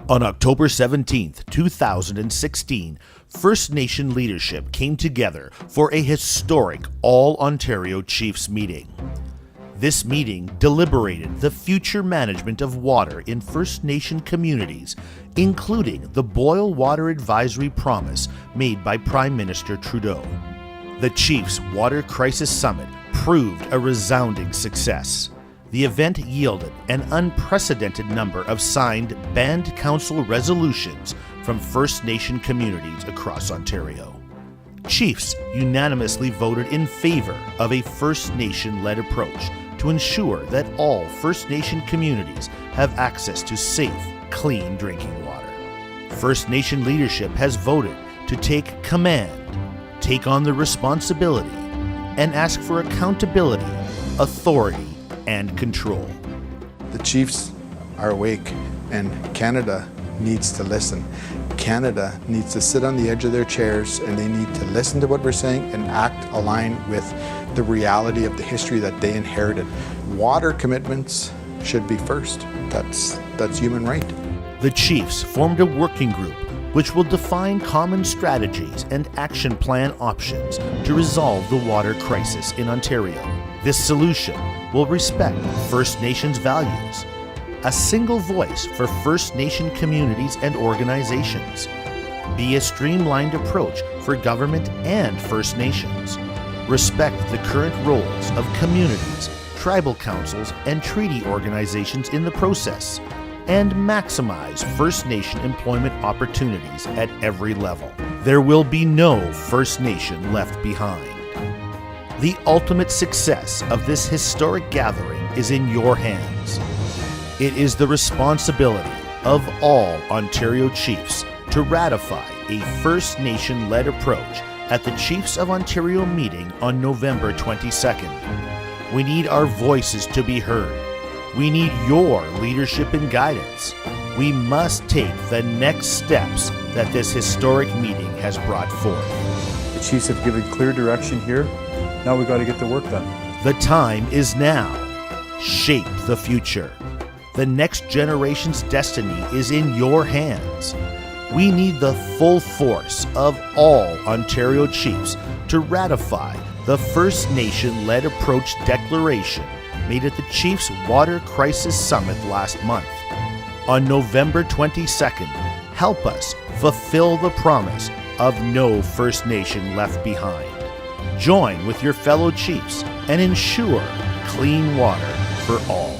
On October 17, 2016, First Nation leadership came together for a historic All-Ontario Chiefs meeting. This meeting deliberated the future management of water in First Nation communities, including the Boil Water Advisory Promise made by Prime Minister Trudeau. The Chiefs Water Crisis Summit proved a resounding success. The event yielded an unprecedented number of signed Band Council resolutions from First Nation communities across Ontario. Chiefs unanimously voted in favor of a First Nation-led approach to ensure that all First Nation communities have access to safe, clean drinking water. First Nation leadership has voted to take command, take on the responsibility, and ask for accountability, authority, and control. The Chiefs are awake, and Canada needs to listen. Canada needs to sit on the edge of their chairs, and they need to listen to what we're saying and act aligned with the reality of the history that they inherited. Water commitments should be first. That's human right. The Chiefs formed a working group which will define common strategies and action plan options to resolve the water crisis in Ontario. This solution will respect First Nations values, a single voice for First Nation communities and organizations, be a streamlined approach for government and First Nations, respect the current roles of communities, tribal councils, and treaty organizations in the process, and maximize First Nation employment opportunities at every level. There will be no First Nation left behind. The ultimate success of this historic gathering is in your hands. It is the responsibility of all Ontario Chiefs to ratify a First Nation-led approach at the Chiefs of Ontario meeting on November 22nd. We need our voices to be heard. We need your leadership and guidance. We must take the next steps that this historic meeting has brought forth. The Chiefs have given clear direction here. Now we got to get the work done. The time is now. Shape the future. The next generation's destiny is in your hands. We need the full force of all Ontario Chiefs to ratify the First Nation-led approach declaration made at the Chiefs Water Crisis Summit last month. On November 22nd, help us fulfill the promise of no First Nation left behind. Join with your fellow Chiefs and ensure clean water for all.